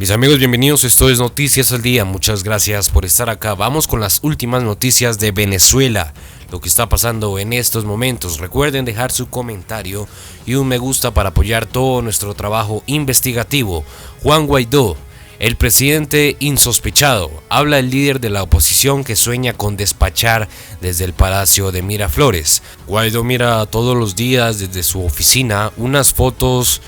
Mis amigos, bienvenidos, esto es Noticias al Día, muchas gracias por estar acá. Vamos con las últimas noticias de Venezuela, lo que está pasando en estos momentos. Recuerden dejar su comentario y un me gusta para apoyar todo nuestro trabajo investigativo. Juan Guaidó, el presidente insospechado, habla el líder de la oposición que sueña con despachar desde el Palacio de Miraflores. Guaidó mira todos los días desde su oficina unas fotos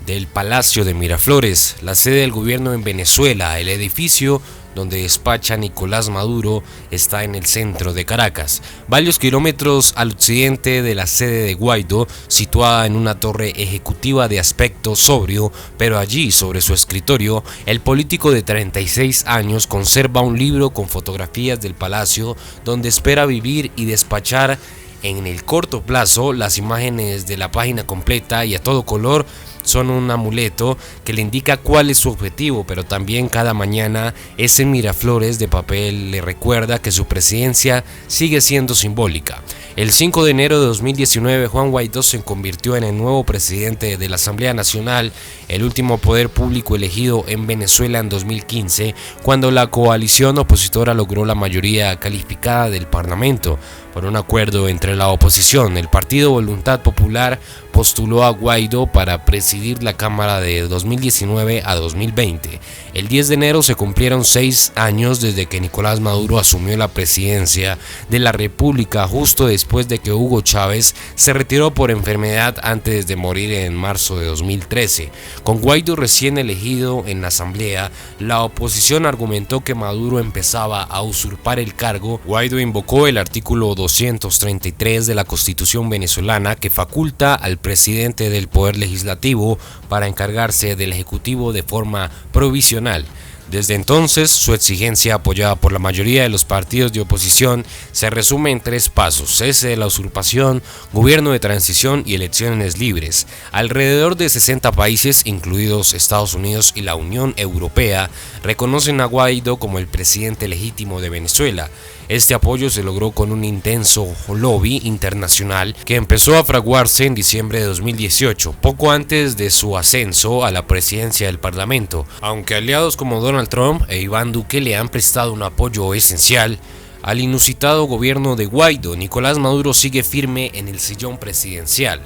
del Palacio de Miraflores, la sede del gobierno en Venezuela. El edificio donde despacha Nicolás Maduro está en el centro de Caracas, varios kilómetros al occidente de la sede de Guaidó, situada en una torre ejecutiva de aspecto sobrio, pero allí, sobre su escritorio, el político de 36 años conserva un libro con fotografías del palacio donde espera vivir y despachar en el corto plazo. Las imágenes de la página completa y a todo color son un amuleto que le indica cuál es su objetivo, pero también cada mañana ese Miraflores de papel le recuerda que su presidencia sigue siendo simbólica. El 5 de enero de 2019, Juan Guaidó se convirtió en el nuevo presidente de la Asamblea Nacional, el último poder público elegido en Venezuela en 2015, cuando la coalición opositora logró la mayoría calificada del Parlamento. Por un acuerdo entre la oposición, el Partido Voluntad Popular postuló a Guaidó para presidir la Cámara de 2019 a 2020. El 10 de enero se cumplieron 6 años desde que Nicolás Maduro asumió la presidencia de la República, justo después de que Hugo Chávez se retiró por enfermedad antes de morir en marzo de 2013. Con Guaidó recién elegido en la Asamblea, la oposición argumentó que Maduro empezaba a usurpar el cargo. Guaidó invocó el artículo 233 de la Constitución venezolana, que faculta al presidente del Poder Legislativo para encargarse del Ejecutivo de forma provisional. Desde entonces, su exigencia, apoyada por la mayoría de los partidos de oposición, se resume en 3 pasos: cese de la usurpación, gobierno de transición y elecciones libres. Alrededor de 60 países, incluidos Estados Unidos y la Unión Europea, reconocen a Guaidó como el presidente legítimo de Venezuela. Este apoyo se logró con un intenso lobby internacional que empezó a fraguarse en diciembre de 2018, poco antes de su ascenso a la presidencia del Parlamento. Aunque aliados como Donald Trump e Iván Duque le han prestado un apoyo esencial al inusitado gobierno de Guaidó, Nicolás Maduro sigue firme en el sillón presidencial.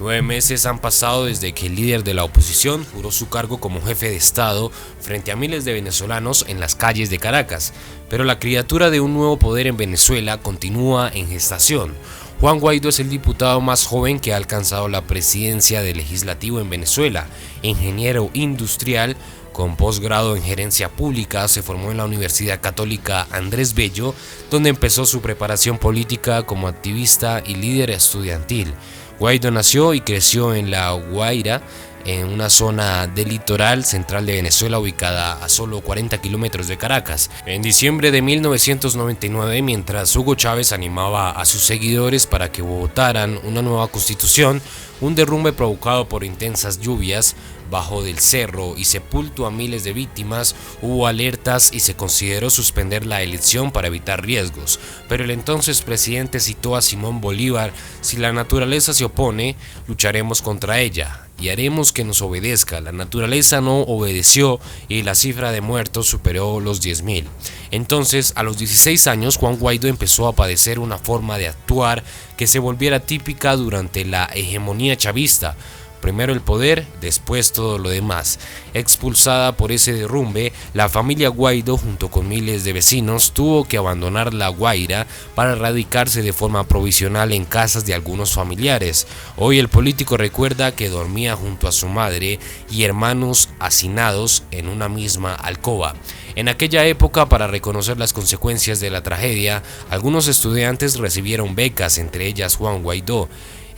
9 meses han pasado desde que el líder de la oposición juró su cargo como jefe de Estado frente a miles de venezolanos en las calles de Caracas, pero la criatura de un nuevo poder en Venezuela continúa en gestación. Juan Guaidó es el diputado más joven que ha alcanzado la presidencia del legislativo en Venezuela. Ingeniero industrial con posgrado en gerencia pública, se formó en la Universidad Católica Andrés Bello, donde empezó su preparación política como activista y líder estudiantil. Guaidó nació y creció en La Guaira, en una zona del litoral central de Venezuela ubicada a solo 40 kilómetros de Caracas. En diciembre de 1999, mientras Hugo Chávez animaba a sus seguidores para que votaran una nueva constitución, un derrumbe provocado por intensas lluvias bajó del cerro y sepultó a miles de víctimas. Hubo alertas y se consideró suspender la elección para evitar riesgos, pero el entonces presidente citó a Simón Bolívar: si la naturaleza se opone, lucharemos contra ella y haremos que nos obedezca. La naturaleza no obedeció y la cifra de muertos superó los 10.000. Entonces, a los 16 años, Juan Guaidó empezó a padecer una forma de actuar que se volviera típica durante la hegemonía chavista. Primero el poder, después todo lo demás. Expulsada por ese derrumbe, la familia Guaidó, junto con miles de vecinos, tuvo que abandonar La Guaira para radicarse de forma provisional en casas de algunos familiares. Hoy el político recuerda que dormía junto a su madre y hermanos hacinados en una misma alcoba. En aquella época, para reconocer las consecuencias de la tragedia, algunos estudiantes recibieron becas, entre ellas Juan Guaidó.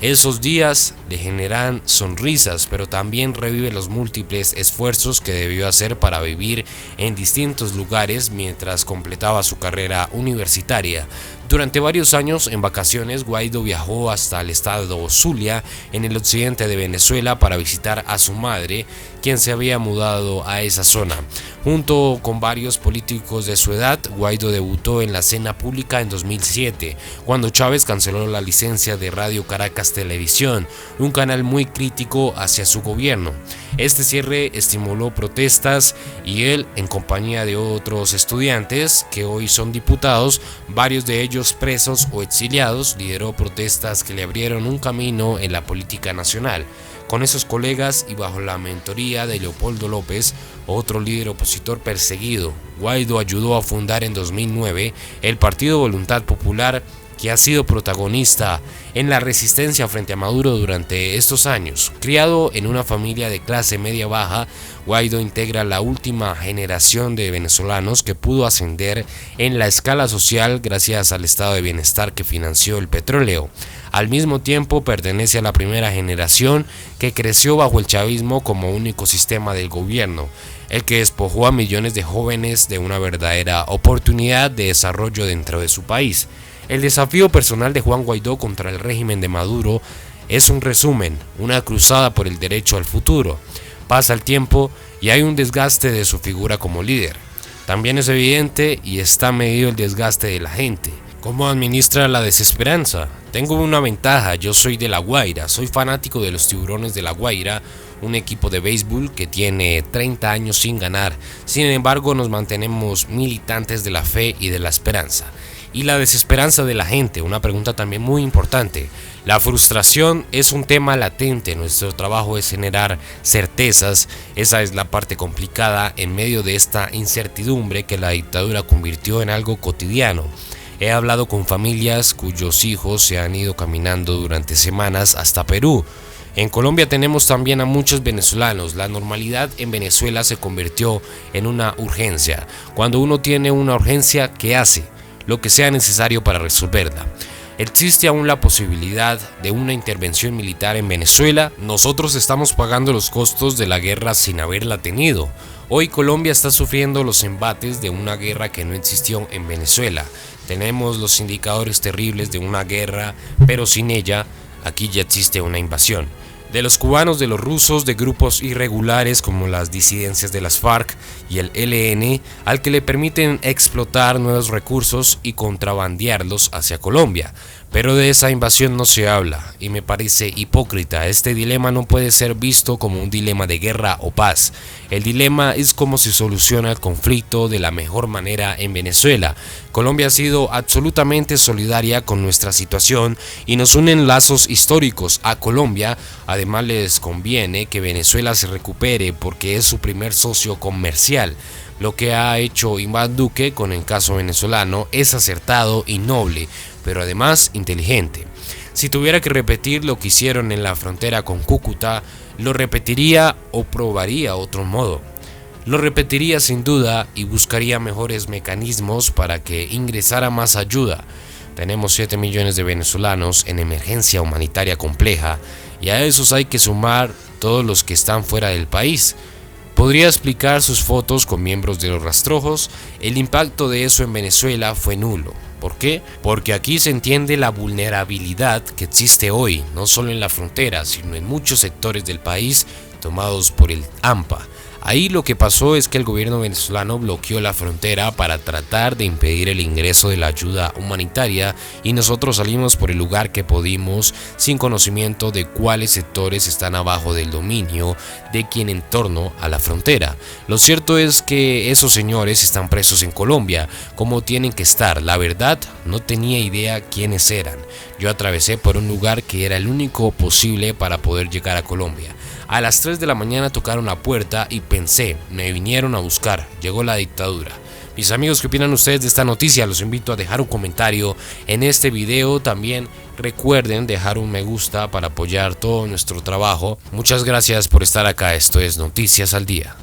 Esos días le generan sonrisas, pero también revive los múltiples esfuerzos que debió hacer para vivir en distintos lugares mientras completaba su carrera universitaria. Durante varios años en vacaciones, Guaidó viajó hasta el estado Zulia, en el occidente de Venezuela, para visitar a su madre, quien se había mudado a esa zona. Junto con varios políticos de su edad, Guaidó debutó en la escena pública en 2007, cuando Chávez canceló la licencia de Radio Caracas Televisión, un canal muy crítico hacia su gobierno. Este cierre estimuló protestas y él, en compañía de otros estudiantes que hoy son diputados, varios de ellos presos o exiliados, lideró protestas que le abrieron un camino en la política nacional. Con esos colegas y bajo la mentoría de Leopoldo López, otro líder opositor perseguido, Guaidó ayudó a fundar en 2009 el Partido Voluntad Popular, que ha sido protagonista en la resistencia frente a Maduro durante estos años. Criado en una familia de clase media-baja, Guaidó integra la última generación de venezolanos que pudo ascender en la escala social gracias al estado de bienestar que financió el petróleo. Al mismo tiempo, pertenece a la primera generación que creció bajo el chavismo como único sistema del gobierno, el que despojó a millones de jóvenes de una verdadera oportunidad de desarrollo dentro de su país. El desafío personal de Juan Guaidó contra el régimen de Maduro es un resumen, una cruzada por el derecho al futuro. Pasa el tiempo y hay un desgaste de su figura como líder. También es evidente y está medido el desgaste de la gente. ¿Cómo administra la desesperanza? Tengo una ventaja, yo soy de La Guaira, soy fanático de los Tiburones de La Guaira, un equipo de béisbol que tiene 30 años sin ganar. Sin embargo, nos mantenemos militantes de la fe y de la esperanza. Y la desesperanza de la gente, una pregunta también muy importante. La frustración es un tema latente, nuestro trabajo es generar certezas, esa es la parte complicada en medio de esta incertidumbre que la dictadura convirtió en algo cotidiano. He hablado con familias cuyos hijos se han ido caminando durante semanas hasta Perú. En Colombia tenemos también a muchos venezolanos. La normalidad en Venezuela se convirtió en una urgencia. Cuando uno tiene una urgencia, ¿qué hace? Lo que sea necesario para resolverla. ¿Existe aún la posibilidad de una intervención militar en Venezuela? Nosotros estamos pagando los costos de la guerra sin haberla tenido. Hoy Colombia está sufriendo los embates de una guerra que no existió en Venezuela. Tenemos los indicadores terribles de una guerra, pero sin ella, aquí ya existe una invasión. De los cubanos, de los rusos, de grupos irregulares como las disidencias de las FARC y el ELN, al que le permiten explotar nuevos recursos y contrabandearlos hacia Colombia. Pero de esa invasión no se habla y me parece hipócrita. Este dilema no puede ser visto como un dilema de guerra o paz. El dilema es cómo se soluciona el conflicto de la mejor manera en Venezuela. Colombia ha sido absolutamente solidaria con nuestra situación y nos unen lazos históricos a Colombia. Además les conviene que Venezuela se recupere porque es su primer socio comercial. Lo que ha hecho Iván Duque con el caso venezolano es acertado y noble, pero además inteligente. Si tuviera que repetir lo que hicieron en la frontera con Cúcuta, lo repetiría o probaría otro modo. Lo repetiría sin duda y buscaría mejores mecanismos para que ingresara más ayuda. Tenemos 7 millones de venezolanos en emergencia humanitaria compleja y a esos hay que sumar todos los que están fuera del país. Podría explicar sus fotos con miembros de los rastrojos. El impacto de eso en Venezuela fue nulo. ¿Por qué? Porque aquí se entiende la vulnerabilidad que existe hoy, no solo en la frontera, sino en muchos sectores del país tomados por el AMPA. Ahí lo que pasó es que el gobierno venezolano bloqueó la frontera para tratar de impedir el ingreso de la ayuda humanitaria y nosotros salimos por el lugar que pudimos sin conocimiento de cuáles sectores están abajo del dominio de quien en torno a la frontera. Lo cierto es que esos señores están presos en Colombia, como tienen que estar. La verdad, no tenía idea quiénes eran. Yo atravesé por un lugar que era el único posible para poder llegar a Colombia. A las 3 de la mañana tocaron la puerta y pensé, me vinieron a buscar, llegó la dictadura. Mis amigos, ¿qué opinan ustedes de esta noticia? Los invito a dejar un comentario en este video. También recuerden dejar un me gusta para apoyar todo nuestro trabajo. Muchas gracias por estar acá, esto es Noticias al Día.